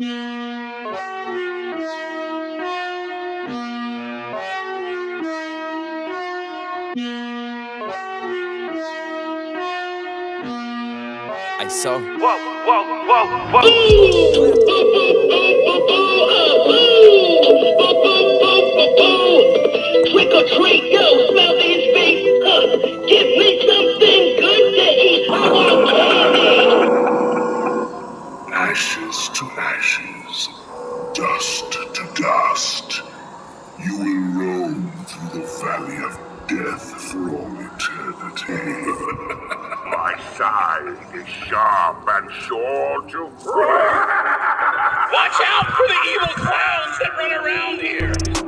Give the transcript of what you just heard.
I saw. Trick or treat, yo, smell these feet. Give me something good to eat. I want candy. Ashes to ashes, dust to dust. You will roam through the valley of death for all eternity. My side is sharp and sure to break. Watch out for the evil clowns that run around here.